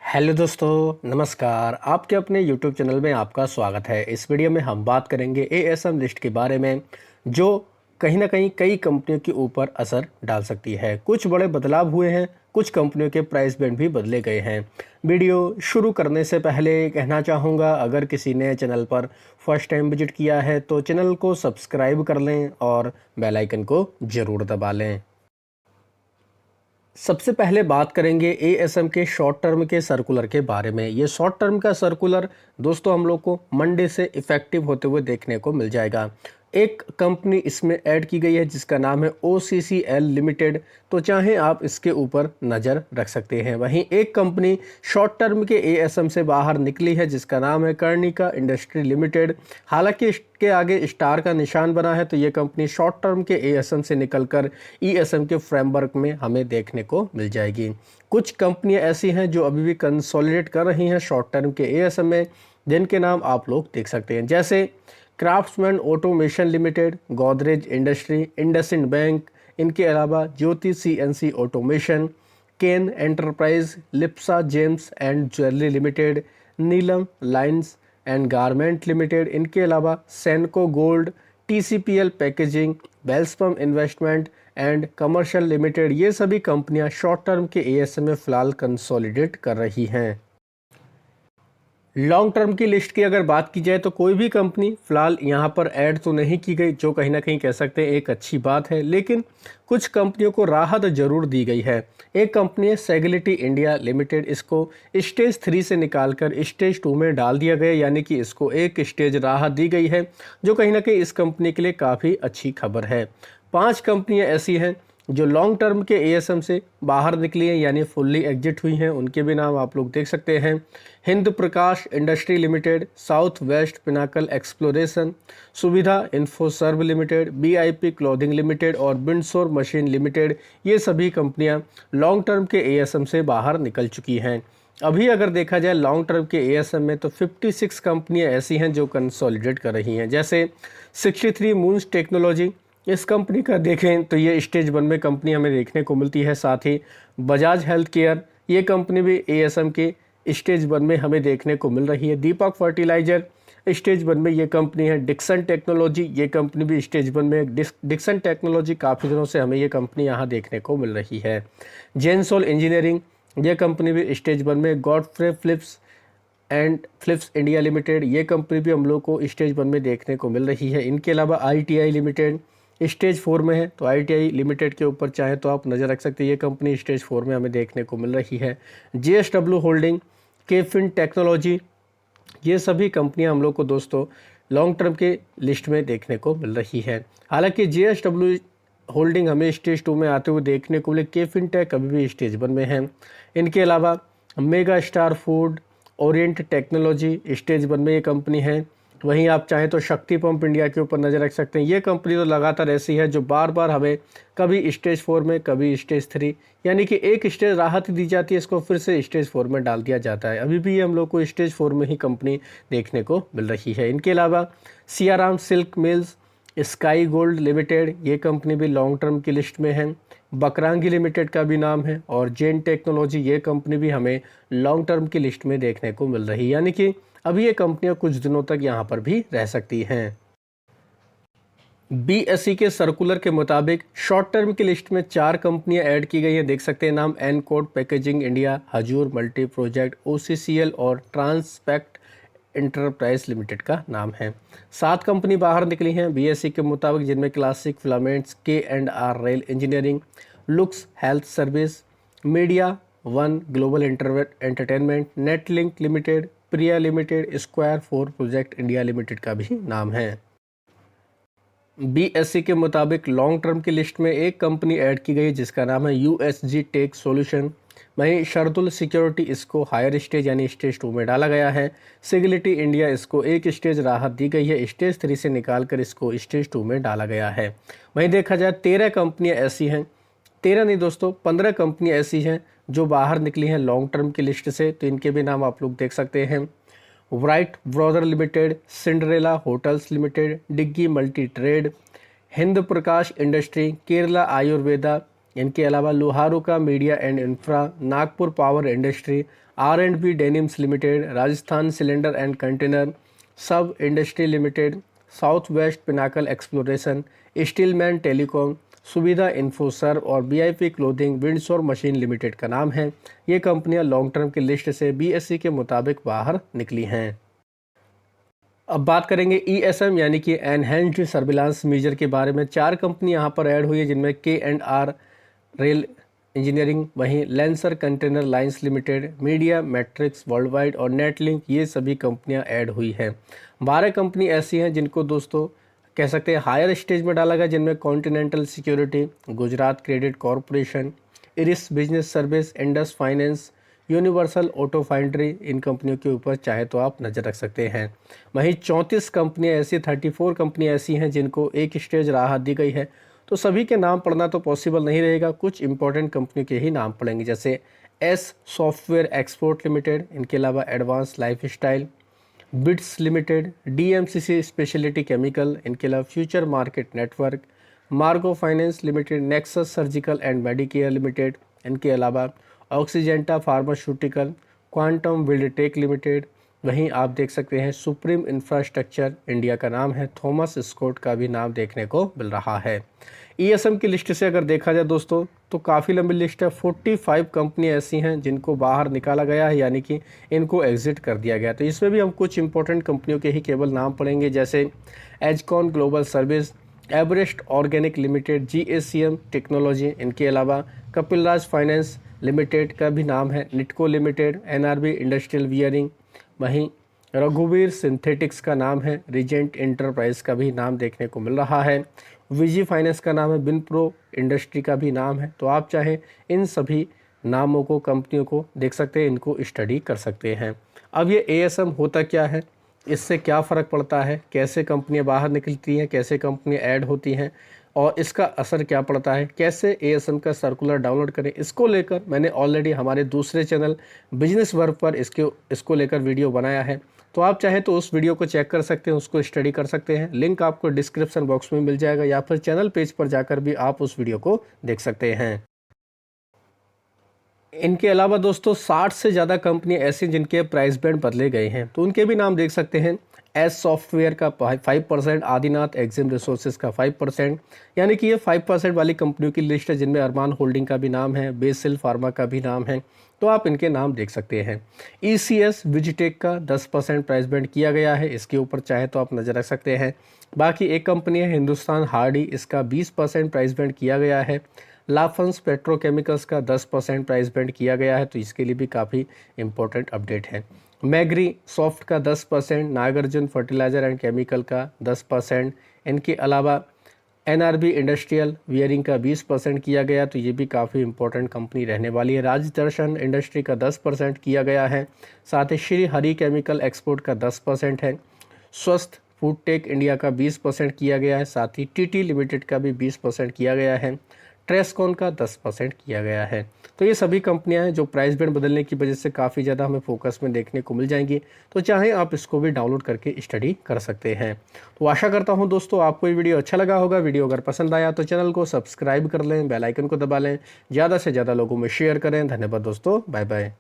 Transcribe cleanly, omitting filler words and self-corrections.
Hello दोस्तों, नमस्कार। आपके अपने यूट्यूब चैनल में आपका स्वागत है। इस वीडियो में हम बात करेंगे एएसएम लिस्ट के बारे में, जो कहीं ना कहीं कई कंपनियों के ऊपर असर डाल सकती है। कुछ बड़े बदलाव हुए हैं, कुछ कंपनियों के प्राइस बैंड भी बदले गए हैं। वीडियो शुरू करने से पहले कहना चाहूँगा, अगर किसी ने चैनल पर फर्स्ट टाइम विजिट किया है तो चैनल को सब्सक्राइब कर लें और बेल आइकन को ज़रूर दबा लें। सबसे पहले बात करेंगे एएसएम के शॉर्ट टर्म के सर्कुलर के बारे में। ये शॉर्ट टर्म का सर्कुलर दोस्तों हम लोग को मंडे से इफ़ेक्टिव होते हुए देखने को मिल जाएगा। एक कंपनी इसमें ऐड की गई है जिसका नाम है ओसीसीएल लिमिटेड, तो चाहे आप इसके ऊपर नज़र रख सकते हैं। वहीं एक कंपनी शॉर्ट टर्म के एएसएम से बाहर निकली है जिसका नाम है कर्णिका इंडस्ट्री लिमिटेड। हालांकि इसके आगे स्टार का निशान बना है, तो ये कंपनी शॉर्ट टर्म के एएसएम से निकलकर ईएसएम के फ्रेमवर्क में हमें देखने को मिल जाएगी। कुछ कंपनियां ऐसी हैं जो अभी भी कंसोलिडेट कर रही हैं शॉर्ट टर्म के एएसएम में, जिनके नाम आप लोग देख सकते हैं, जैसे craftsman automation limited, Godrej industry, IndusInd bank, इनके अलावा Jyoti CNC automation, Ken enterprise, Lipsa gems and jewellery limited, Neelam lines and garment limited, इनके अलावा Senco gold, TCPL packaging, Welspun investment and commercial limited, ये सभी कंपनियां शॉर्ट टर्म के एएसएम में फ़िलहाल कंसोलिडेट कर रही हैं। लॉन्ग टर्म की लिस्ट की अगर बात की जाए तो कोई भी कंपनी फ़िलहाल यहाँ पर ऐड तो नहीं की गई, जो कहीं ना कहीं कह सकते हैं एक अच्छी बात है, लेकिन कुछ कंपनियों को राहत ज़रूर दी गई है। एक कंपनी है सेगिलिटी इंडिया लिमिटेड, इसको स्टेज 3 से निकालकर स्टेज 2 में डाल दिया गया, यानी कि इसको एक स्टेज राहत दी गई है, जो कहीं ना कहीं इस कंपनी के लिए काफ़ी अच्छी खबर है। 5 कंपनियाँ ऐसी हैं जो लॉन्ग टर्म के एएसएम से बाहर निकली हैं, यानी फुल्ली एग्जिट हुई हैं। उनके भी नाम आप लोग देख सकते हैं। Hind Prakash industry limited, south west pinnacle exploration, Suvidha infoserve limited, BIP clothing limited और बिंडसोर मशीन लिमिटेड, ये सभी कंपनियां लॉन्ग टर्म के एएसएम से बाहर निकल चुकी हैं। अभी अगर देखा जाए लॉन्ग टर्म के एएसएम में, तो 56 कंपनियां ऐसी हैं जो कंसोलिडेट कर रही हैं, जैसे 63 मून्स टेक्नोलॉजी। इस कंपनी का देखें तो ये स्टेज 1 में कंपनी हमें देखने को मिलती है। साथ ही बजाज हेल्थ केयर, ये कंपनी भी एएसएम के स्टेज 1 में हमें देखने को मिल रही है। दीपक फर्टिलाइजर स्टेज 1 में ये कंपनी है। डिक्सन टेक्नोलॉजी, ये कंपनी भी स्टेज 1 में। डिक्सन टेक्नोलॉजी काफ़ी दिनों से हमें ये कंपनी यहाँ देखने को मिल रही है। जेनसोल इंजीनियरिंग, ये कंपनी भी स्टेज 1 में। Godfrey Phillips and Phillips India limited, ये कंपनी भी हम लोग को स्टेज 1 में देखने को मिल रही है। इनके अलावा आईटीआई लिमिटेड स्टेज 4 में है, तो आईटीआई लिमिटेड के ऊपर चाहे तो आप नज़र रख सकते हैं। ये कंपनी स्टेज 4 में हमें देखने को मिल रही है। जेएसडब्ल्यू होल्डिंग, केफिन टेक्नोलॉजी, ये सभी कंपनियां हम लोग को दोस्तों लॉन्ग टर्म के लिस्ट में देखने को मिल रही है। हालांकि जेएसडब्ल्यू होल्डिंग हमें स्टेज 2 में आते हुए देखने को मिले, केफिन टेक अभी भी स्टेज 1 में है। इनके अलावा mega star food, Orient technology, stage 1 में ये कंपनी है। वहीं आप चाहें तो शक्ति पंप इंडिया के ऊपर नज़र रख सकते हैं। ये कंपनी तो लगातार ऐसी है जो बार बार हमें कभी स्टेज 4 में, कभी स्टेज 3, यानी कि एक स्टेज राहत दी जाती है, इसको फिर से स्टेज 4 में डाल दिया जाता है। अभी भी ये हम लोग को स्टेज 4 में ही कंपनी देखने को मिल रही है। इनके अलावा Siyaram silk mills, sky gold limited, ये कंपनी भी लॉन्ग टर्म की लिस्ट में है। बकरांगी लिमिटेड का भी नाम है। और जेन टेक्नोलॉजी, ये कंपनी भी हमें लॉन्ग टर्म की लिस्ट में देखने को मिल रही है, यानी कि अभी ये कंपनियां कुछ दिनों तक यहाँ पर भी रह सकती हैं। बीएसई के सर्कुलर के मुताबिक शॉर्ट टर्म की लिस्ट में 4 कंपनियां ऐड की गई हैं। देख सकते हैं नाम, एनकोड पैकेजिंग इंडिया, हजूर मल्टी प्रोजेक्ट, ओसीसीएल और ट्रांसपेक्ट इंटरप्राइज लिमिटेड का नाम है। 7 कंपनी बाहर निकली हैं बीएसई के मुताबिक, जिनमें classic filaments, K and R rail engineering, looks health service, media one global entertainment, netlink limited, Priya limited, square 4 project India limited का भी नाम है। बीएसई के मुताबिक लॉन्ग टर्म की लिस्ट में एक कंपनी ऐड की गई जिसका नाम है यूएसजी टेक सॉल्यूशन। वहीं शर्तुल सिक्योरिटी, इसको हायर स्टेज यानी स्टेज 2 में डाला गया है। सिगिलिटी इंडिया, इसको एक स्टेज राहत दी गई है, स्टेज 3 से निकालकर इसको स्टेज 2 में डाला गया है। वहीं देखा जाए 13 कंपनियां ऐसी हैं, 13 नहीं दोस्तों 15 कंपनियां ऐसी हैं जो बाहर निकली हैं लॉन्ग टर्म की लिस्ट से, तो इनके भी नाम आप लोग देख सकते हैं। Wright brother limited, Cinderella hotels limited, Diggi multi trade, Hind Prakash industry, Kerala Ayurveda, इनके अलावा लोहारू का media and infra, Nagpur power industry, R&B denims limited, Rajasthan cylinder and container sub industry limited, south west pinnacle exploration, steelman telecom, Suvidha infoserve और BIP clothing Windsor machine limited का नाम है। ये कंपनियां long term की लिस्ट से बीएसई के मुताबिक बाहर निकली हैं। अब बात करेंगे ईएसएम यानी कि एनहेंस्ड सर्विलांस मेजर के बारे में। 4 कंपनी यहाँ पर ऐड हुई है, जिनमें K&R रेल इंजीनियरिंग, वहीं lancer container lines limited, media matrix world wide और नेटलिंक, ये सभी कंपनियां ऐड हुई हैं। 12 कंपनी ऐसी हैं जिनको दोस्तों कह सकते हैं हायर स्टेज में डाला गया, जिनमें continental security, Gujarat credit corporation, Iris business service, Indus finance, universal auto foundry, इन कंपनियों के ऊपर चाहे तो आप नज़र रख सकते हैं। वहीं 34 कंपनियां ऐसी 34 कंपनियां ऐसी हैं जिनको एक स्टेज राहत दी गई है। तो सभी के नाम पढ़ना तो पॉसिबल नहीं रहेगा, कुछ इंपॉर्टेंट कंपनी के ही नाम पढ़ेंगे, जैसे एस सॉफ्टवेयर एक्सपोर्ट लिमिटेड, इनके अलावा advance life style, bits limited, DMCC speciality chemical, इनके अलावा फ्यूचर मार्केट नेटवर्क, मार्गो finance limited, nexus surgical and Medicare limited, इनके अलावा ऑक्सीजेंटा फार्मास्यूटिकल, क्वांटम विल्डटेक लिमिटेड। वहीं आप देख सकते हैं सुप्रीम इंफ्रास्ट्रक्चर इंडिया का नाम है, थॉमस स्कॉट का भी नाम देखने को मिल रहा है। ईएसएम की लिस्ट से अगर देखा जाए दोस्तों तो काफ़ी लंबी लिस्ट है। 45 कंपनी ऐसी हैं जिनको बाहर निकाला गया है, यानी कि इनको एग्जिट कर दिया गया। तो इसमें भी हम कुछ इंपॉर्टेंट कंपनियों के ही केवल नाम पढ़ेंगे, जैसे Ajcon global service, Everest organic limited, GACM technology, इनके अलावा कपिलराज फाइनेंस लिमिटेड का भी नाम है, Nitco limited, NRB industrial bearing, वहीं रघुवीर सिंथेटिक्स का नाम है, रिजेंट इंटरप्राइज का भी नाम देखने को मिल रहा है, विजी फाइनेंस का नाम है, बिनप्रो इंडस्ट्री का भी नाम है। तो आप चाहें इन सभी नामों को, कंपनियों को देख सकते हैं, इनको स्टडी कर सकते हैं। अब ये एएसएम होता क्या है, इससे क्या फ़र्क पड़ता है, कैसे कंपनियां बाहर निकलती हैं, कैसे कंपनियां ऐड होती हैं और इसका असर क्या पड़ता है, कैसे एएसएम का सर्कुलर डाउनलोड करें, इसको लेकर मैंने ऑलरेडी हमारे दूसरे चैनल बिजनेस वर्क पर इसको लेकर वीडियो बनाया है। तो आप चाहें तो उस वीडियो को चेक कर सकते हैं, उसको स्टडी कर सकते हैं। लिंक आपको डिस्क्रिप्शन बॉक्स में मिल जाएगा, या फिर चैनल पेज पर जाकर भी आप उस वीडियो को देख सकते हैं। इनके अलावा दोस्तों 60 से ज़्यादा कंपनियां ऐसी जिनके प्राइस बैंड बदले गए हैं, तो उनके भी नाम देख सकते हैं। एस सॉफ्टवेयर का 5%, आदिनाथ एक्सिम रिसोर्सेज का 5%, यानी कि ये 5% वाली कंपनियों की लिस्ट है, जिनमें अरमान होल्डिंग का भी नाम है, बेसिल फार्मा का भी नाम है। तो आप इनके नाम देख सकते हैं। ईसीएस विजिटेक का 10% प्राइस बैंड किया गया है, इसके ऊपर चाहे तो आप नज़र रख सकते हैं। बाकी एक कंपनी है हिंदुस्तान हार्डी, इसका 20% प्राइस बैंड किया गया है। लाफंस पेट्रोकेमिकल्स का 10% प्राइस बैंड किया गया है, तो इसके लिए भी काफ़ी इंपॉर्टेंट अपडेट है। मैग्री सॉफ्ट का 10%, नागार्जुन फर्टिलाइज़र एंड केमिकल का 10%, इनके अलावा एनआरबी इंडस्ट्रियल वियरिंग का 20% किया गया, तो ये भी काफ़ी इंपॉर्टेंट कंपनी रहने वाली है। राजदर्शन इंडस्ट्री का 10% किया गया है, साथ ही श्री हरि केमिकल एक्सपोर्ट का 10% है। स्वस्थ फूड टेक इंडिया का 20% किया गया है, साथ ही टीटी लिमिटेड का भी 20% किया गया है। ट्रेसकॉन का 10% किया गया है। तो ये सभी कंपनियां हैं जो प्राइस बैंड बदलने की वजह से काफ़ी ज़्यादा हमें फोकस में देखने को मिल जाएंगी। तो चाहें आप इसको भी डाउनलोड करके स्टडी कर सकते हैं। तो आशा करता हूं दोस्तों आपको ये वीडियो अच्छा लगा होगा। वीडियो अगर पसंद आया तो चैनल को सब्सक्राइब कर लें, बेल आइकन को दबा लें, ज़्यादा से ज़्यादा लोगों में शेयर करें। धन्यवाद दोस्तों, बाय बाय।